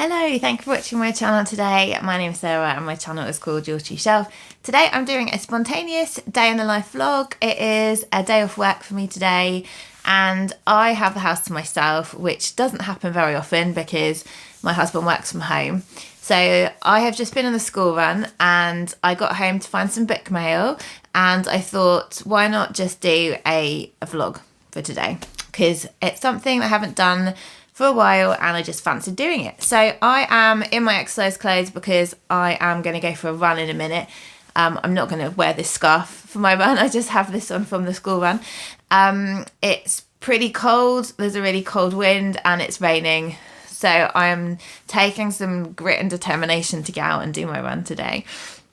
Hello, thank you for watching my channel today. My name is Sarah and my channel is called YourTrueShelf. Today I'm doing a spontaneous day in the life vlog. It is a day off work for me today and I have the house to myself, which doesn't happen very often because my husband works from home. So I have just been on the school run and I got home to find some book mail and I thought, why not just do a vlog for today? Because it's something I haven't done for a while and I just fancied doing it. So I am in my exercise clothes because I am going to go for a run in a minute. I'm not going to wear this scarf for my run. I just have this on from the school run. It's pretty cold. There's a really cold wind and it's raining. So I'm taking some grit and determination to get out and do my run today.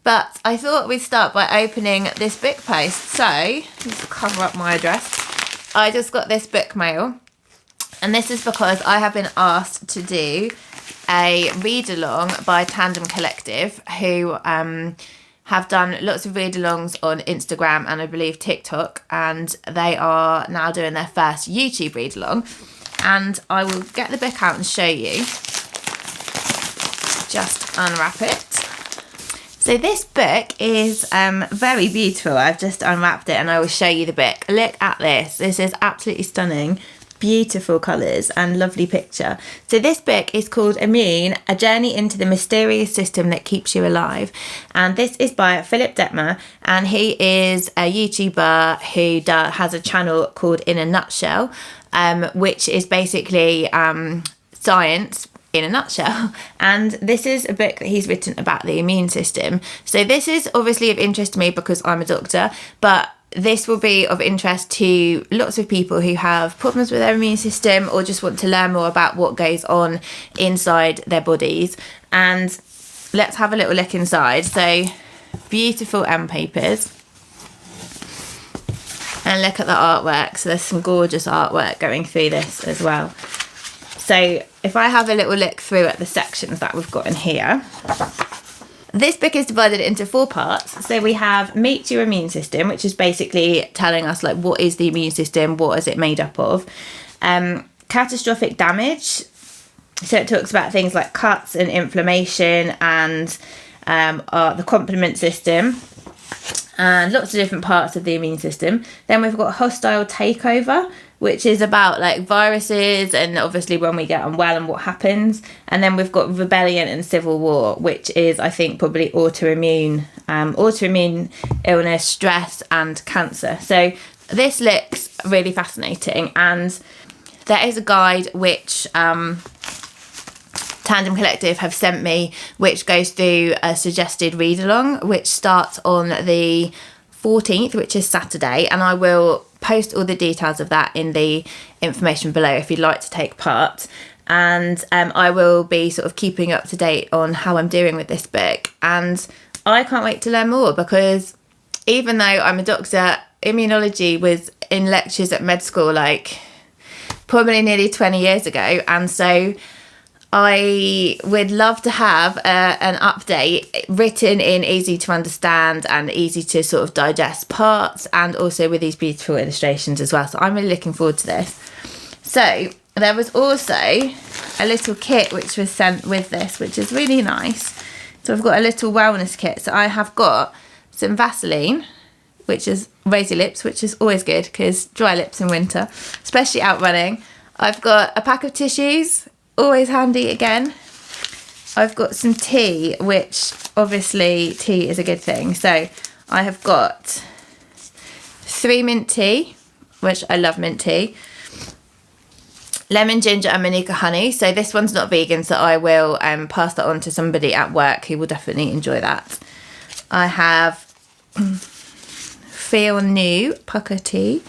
But I thought we'd start by opening this book post. So just cover up my address. I just got this book mail. And this is because I have been asked to do a read-along by Tandem Collective, who have done lots of read-alongs on Instagram and I believe TikTok, and they are now doing their first YouTube read-along. And I will get the book out and show you. Just unwrap it. So this book is very beautiful. I've just unwrapped it and I will show you the book. Look at this. This is absolutely stunning. Beautiful colours and lovely picture. So this book is called Immune, A Journey into the Mysterious System That Keeps You Alive, and this is by Philipp Dettmer, and he is a YouTuber who has a channel called In a Nutshell, which is basically science in a nutshell. And this is a book that he's written about the immune system. So this is obviously of interest to me because I'm a doctor, but this will be of interest to lots of people who have problems with their immune system or just want to learn more about what goes on inside their bodies. And let's have a little look inside. So beautiful end papers. And look at the artwork. So there's some gorgeous artwork going through this as well. So if I have a little look through at the sections that we've got in here. This book is divided into 4 parts. So we have Meet Your Immune System, which is basically telling us like what is the immune system, what is it made up of. Catastrophic damage. So it talks about things like cuts and inflammation and the complement system and lots of different parts of the immune system. Then we've got Hostile Takeover, which is about like viruses and obviously when we get unwell and what happens. And then we've got Rebellion and Civil War, which is I think probably autoimmune illness, stress and cancer. So this looks really fascinating, and there is a guide which Tandem Collective have sent me, which goes through a suggested read along, which starts on the 14th, which is Saturday, and I will post all the details of that in the information below if you'd like to take part. And I will be sort of keeping up to date on how I'm doing with this book, and I can't wait to learn more because even though I'm a doctor, immunology was in lectures at med school like probably nearly 20 years ago, and so I would love to have an update written in easy to understand and easy to sort of digest parts, and also with these beautiful illustrations as well. So I'm really looking forward to this. So there was also a little kit which was sent with this, which is really nice. So I've got a little wellness kit. So I have got some Vaseline, which is raise your lips, which is always good because dry lips in winter, especially out running. I've got a pack of tissues, always handy again. I've got some tea, which obviously tea is a good thing. So I have got 3 mint tea, which I love mint tea. Lemon, ginger and manuka honey. So this one's not vegan, so I will pass that on to somebody at work who will definitely enjoy that. I have Feel New pucker tea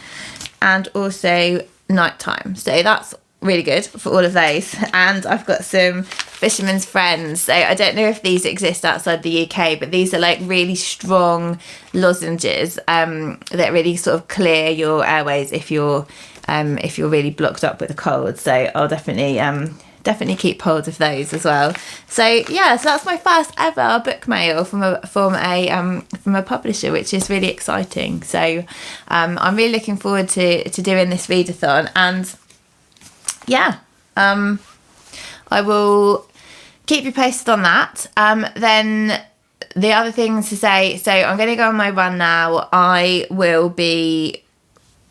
and also nighttime. So that's really good for all of those. And I've got some Fisherman's Friends. So I don't know if these exist outside the UK, but these are like really strong lozenges that really sort of clear your airways if you're really blocked up with a cold. So I'll definitely keep hold of those as well. So yeah, so that's my first ever book mail from a publisher, which is really exciting. So I'm really looking forward to doing this readathon, and yeah, I will keep you posted on that. Then the other things to say, so I'm going to go on my run now.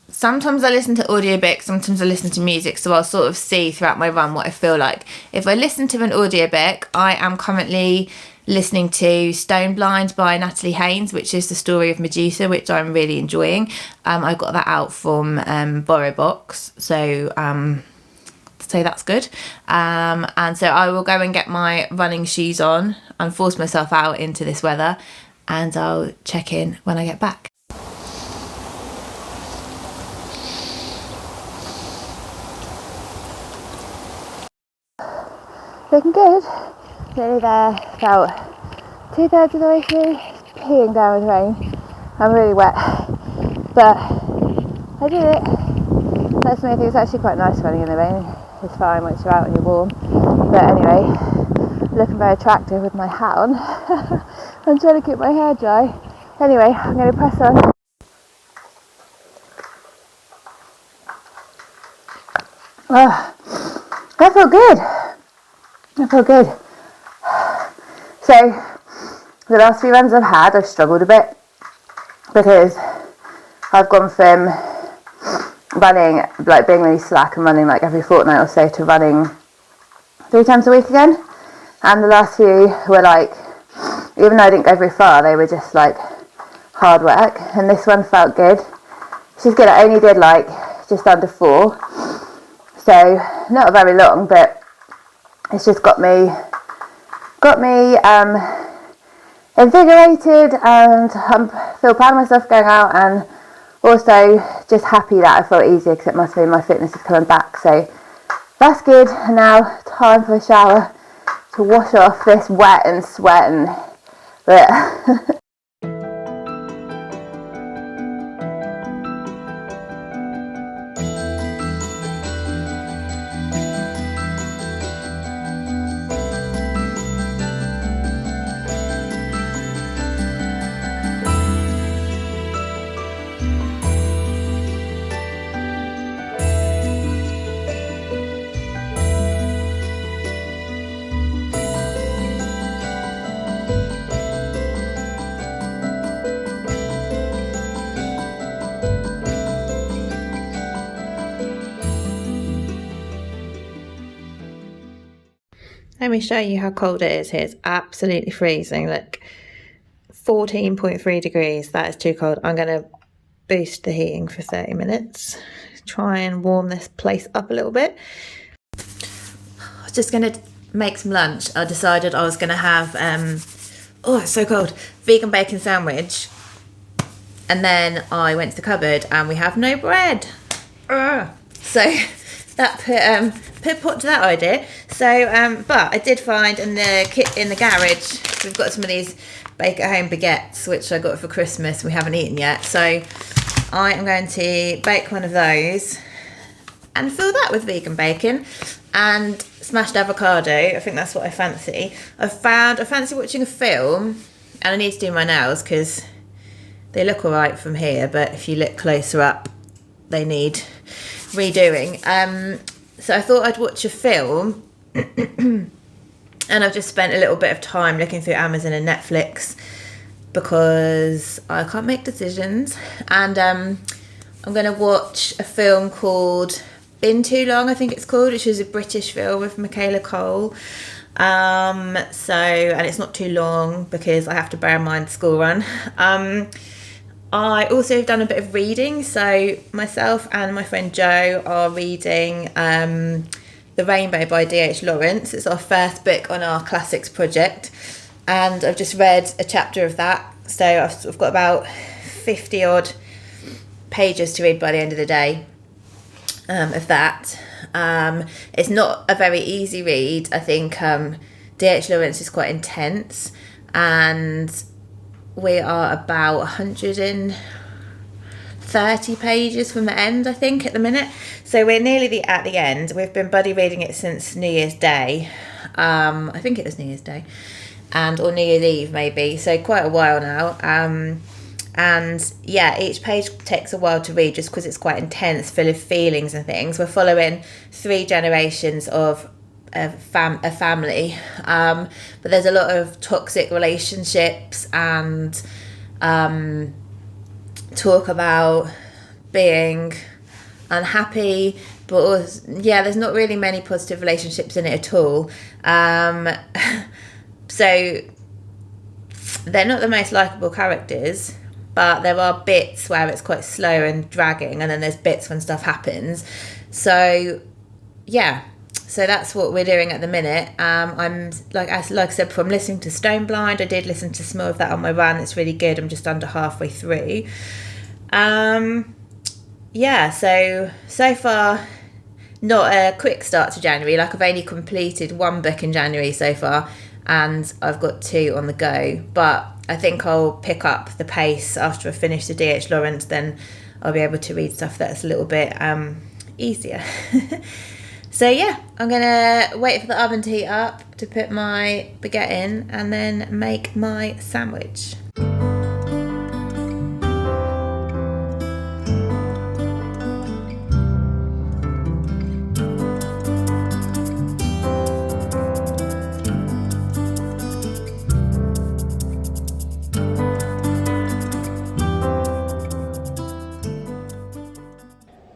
Sometimes I listen to audiobooks, sometimes I listen to music, so I'll sort of see throughout my run what I feel like. If I listen to an audiobook, I am currently listening to Stone Blind by Natalie Haynes, which is the story of Medusa, which I'm really enjoying. I got that out from BorrowBox, so that's good. And so I will go and get my running shoes on and force myself out into this weather, and I'll check in when I get back. Looking good. Nearly there. About 2/3 of the way through. Peeing down with rain. I'm really wet, but I did it. That's the main thing. It's actually quite nice running in the rain. It's fine once you're out and you're warm. But anyway, looking very attractive with my hat on. I'm trying to keep my hair dry. Anyway, I'm going to press on. Oh, that felt good. I feel good. So, the last few runs I've had, I've struggled a bit because I've gone from running, like being really slack and running like every fortnight or so, to running 3 times a week again. And the last few were like, even though I didn't go very far, they were just like hard work. And this one felt good. She's good. I only did like just under 4. So, not very long, but it's just got me invigorated, and I feel proud of myself going out, and also just happy that I felt easier because it must mean my fitness is coming back. So that's good. And now time for a shower to wash off this wet and sweat and Let me show you how cold it is here. It's absolutely freezing. Look, 14.3 degrees. That is too cold. I'm going to boost the heating for 30 minutes. Try and warm this place up a little bit. I was just going to make some lunch. I decided I was going to have, it's so cold, vegan bacon sandwich. And then I went to the cupboard and we have no bread. So that put pot to that idea. So, but I did find in the garage, we've got some of these bake at home baguettes, which I got for Christmas. We haven't eaten yet. So I am going to bake one of those and fill that with vegan bacon and smashed avocado. I think that's what I fancy. I fancy watching a film, and I need to do my nails because they look all right from here, but if you look closer up, they need redoing. So I thought I'd watch a film, and I've just spent a little bit of time looking through Amazon and Netflix because I can't make decisions. And I'm going to watch a film called Been Too Long, I think it's called, which is a British film with Michaela Cole. And it's not too long because I have to bear in mind the school run. I also have done a bit of reading, so myself and my friend Jo are reading The Rainbow by D.H. Lawrence. It's our first book on our classics project, and I've just read a chapter of that, so I've got about 50 odd pages to read by the end of the day of that. It's not a very easy read. I think D.H. Lawrence is quite intense, and we are about 130 pages from the end, I think, at the minute. So we're nearly at the end. We've been buddy reading it since New Year's Day. I think it was New Year's Day. Or New Year's Eve, maybe. So quite a while now. And yeah, each page takes a while to read just because it's quite intense, full of feelings and things. We're following 3 generations of a family, but there's a lot of toxic relationships and talk about being unhappy, but also, there's not really many positive relationships in it at all. So they're not the most likeable characters, but there are bits where it's quite slow and dragging, and then there's bits when stuff happens. So so that's what we're doing at the minute. I'm like I said before, I'm listening to Stone Blind. I did listen to some more of that on my run. It's really good. I'm just under halfway through. So far, not a quick start to January. Like, I've only completed one book in January so far, and I've got 2 on the go. But I think I'll pick up the pace after I finish the D.H. Lawrence. Then I'll be able to read stuff that's a little bit easier. So I'm gonna wait for the oven to heat up to put my baguette in and then make my sandwich.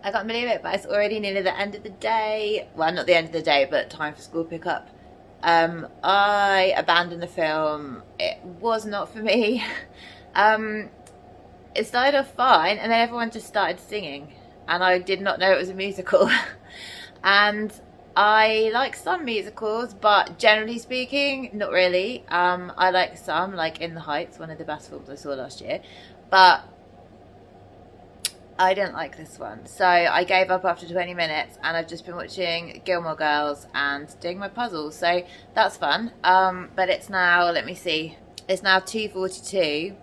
I can't believe it, but it's already nearly the end of the day. Well, not the end of the day, but time for school pickup. I abandoned the film. It was not for me. It started off fine, and then everyone just started singing, and I did not know it was a musical. And I like some musicals, but generally speaking, not really. I like some, like In the Heights, one of the best films I saw last year, but I didn't like this one, so I gave up after 20 minutes, and I've just been watching Gilmore Girls and doing my puzzles, so that's fun. But it's now, let me see, it's now 2:42,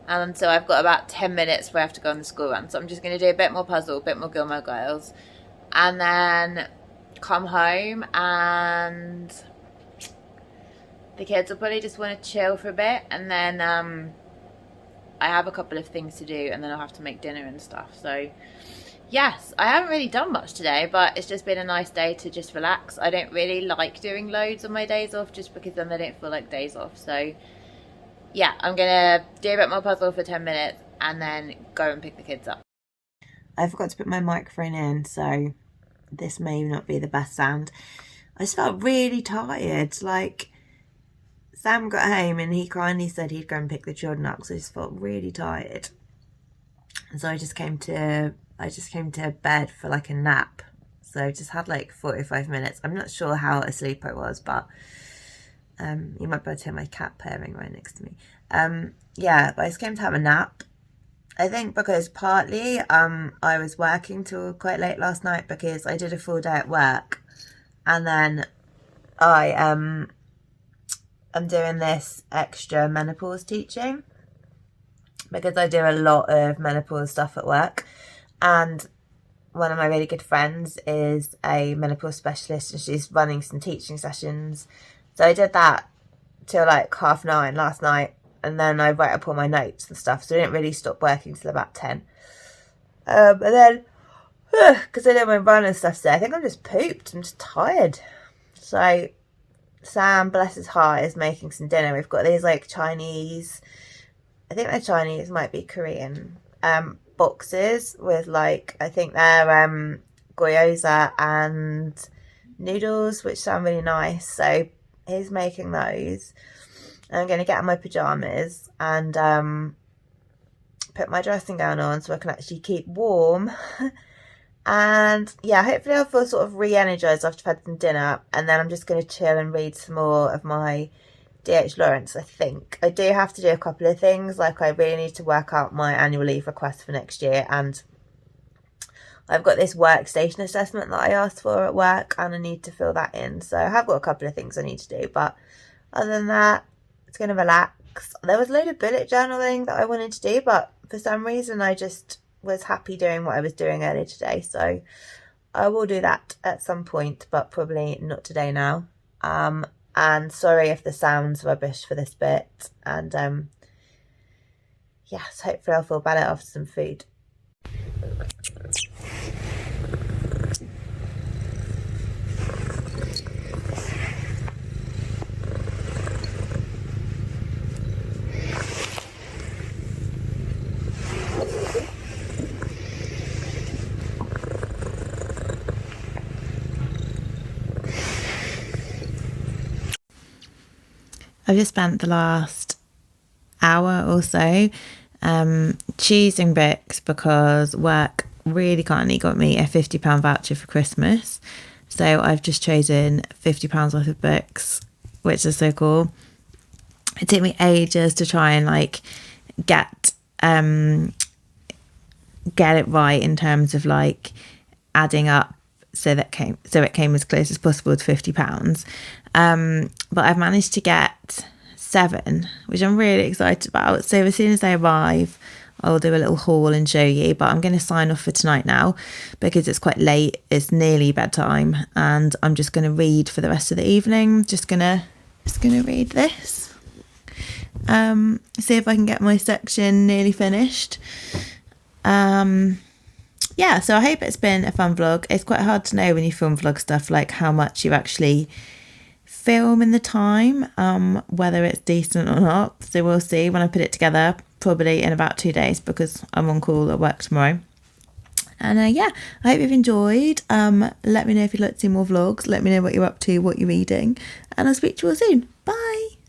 and so I've got about 10 minutes before I have to go on the school run, so I'm just going to do a bit more puzzle, a bit more Gilmore Girls, and then come home, and the kids will probably just want to chill for a bit, and then I have a couple of things to do, and then I'll have to make dinner and stuff. So yes, I haven't really done much today, but it's just been a nice day to just relax. I don't really like doing loads on my days off, just because then they don't feel like days off. So yeah, I'm gonna do a bit more puzzle for 10 minutes and then go and pick the kids up. I forgot to put my microphone in, so this may not be the best sound. I just felt really tired. Like, Sam got home and he kindly said he'd go and pick the children up, so I just felt really tired. And so I just came to bed for like a nap. So I just had like 45 minutes. I'm not sure how asleep I was, but you might be able to hear my cat purring right next to me. But I just came to have a nap. I think because partly I was working till quite late last night because I did a full day at work, and then I'm doing this extra menopause teaching because I do a lot of menopause stuff at work, and one of my really good friends is a menopause specialist and she's running some teaching sessions. So I did that till like 9:30 last night, and then I wrote up all my notes and stuff, so I didn't really stop working till about 10. And then because I did my run and stuff today, I think I'm just pooped. I'm just tired. So Sam, bless his heart, is making some dinner. We've got these like Chinese, I think they're Chinese, might be Korean, boxes with like, I think they're gyoza and noodles, which sound really nice. So he's making those. I'm going to get in my pyjamas and put my dressing gown on so I can actually keep warm. And yeah, hopefully I'll feel sort of re-energized after I've had some dinner, and then I'm just going to chill and read some more of my D.H. Lawrence. I think I do have to do a couple of things, like I really need to work out my annual leave request for next year, and I've got this workstation assessment that I asked for at work and I need to fill that in. So I have got a couple of things I need to do, but other than that, it's going to relax. There was a load of bullet journaling that I wanted to do, but for some reason I just was happy doing what I was doing earlier today, so I will do that at some point, but probably not today now. And sorry if the sound's rubbish for this bit, and yes, hopefully I'll feel better after some food. I've just spent the last hour or so choosing books because work really kindly got me a £50 voucher for Christmas. So I've just chosen £50 worth of books, which is so cool. It took me ages to try and like get it right in terms of like adding up so it came as close as possible to £50. But I've managed to get 7, which I'm really excited about. So as soon as they arrive, I'll do a little haul and show you, but I'm going to sign off for tonight now because it's quite late. It's nearly bedtime and I'm just going to read for the rest of the evening. Just gonna read this. See if I can get my section nearly finished. Yeah, so I hope it's been a fun vlog. It's quite hard to know when you film vlog stuff, like how much you actually film in the time, whether it's decent or not. So we'll see when I put it together, probably in about 2 days because I'm on call at work tomorrow. And yeah, I hope you've enjoyed. Let me know if you'd like to see more vlogs. Let me know what you're up to, what you're reading, and I'll speak to you all soon. Bye.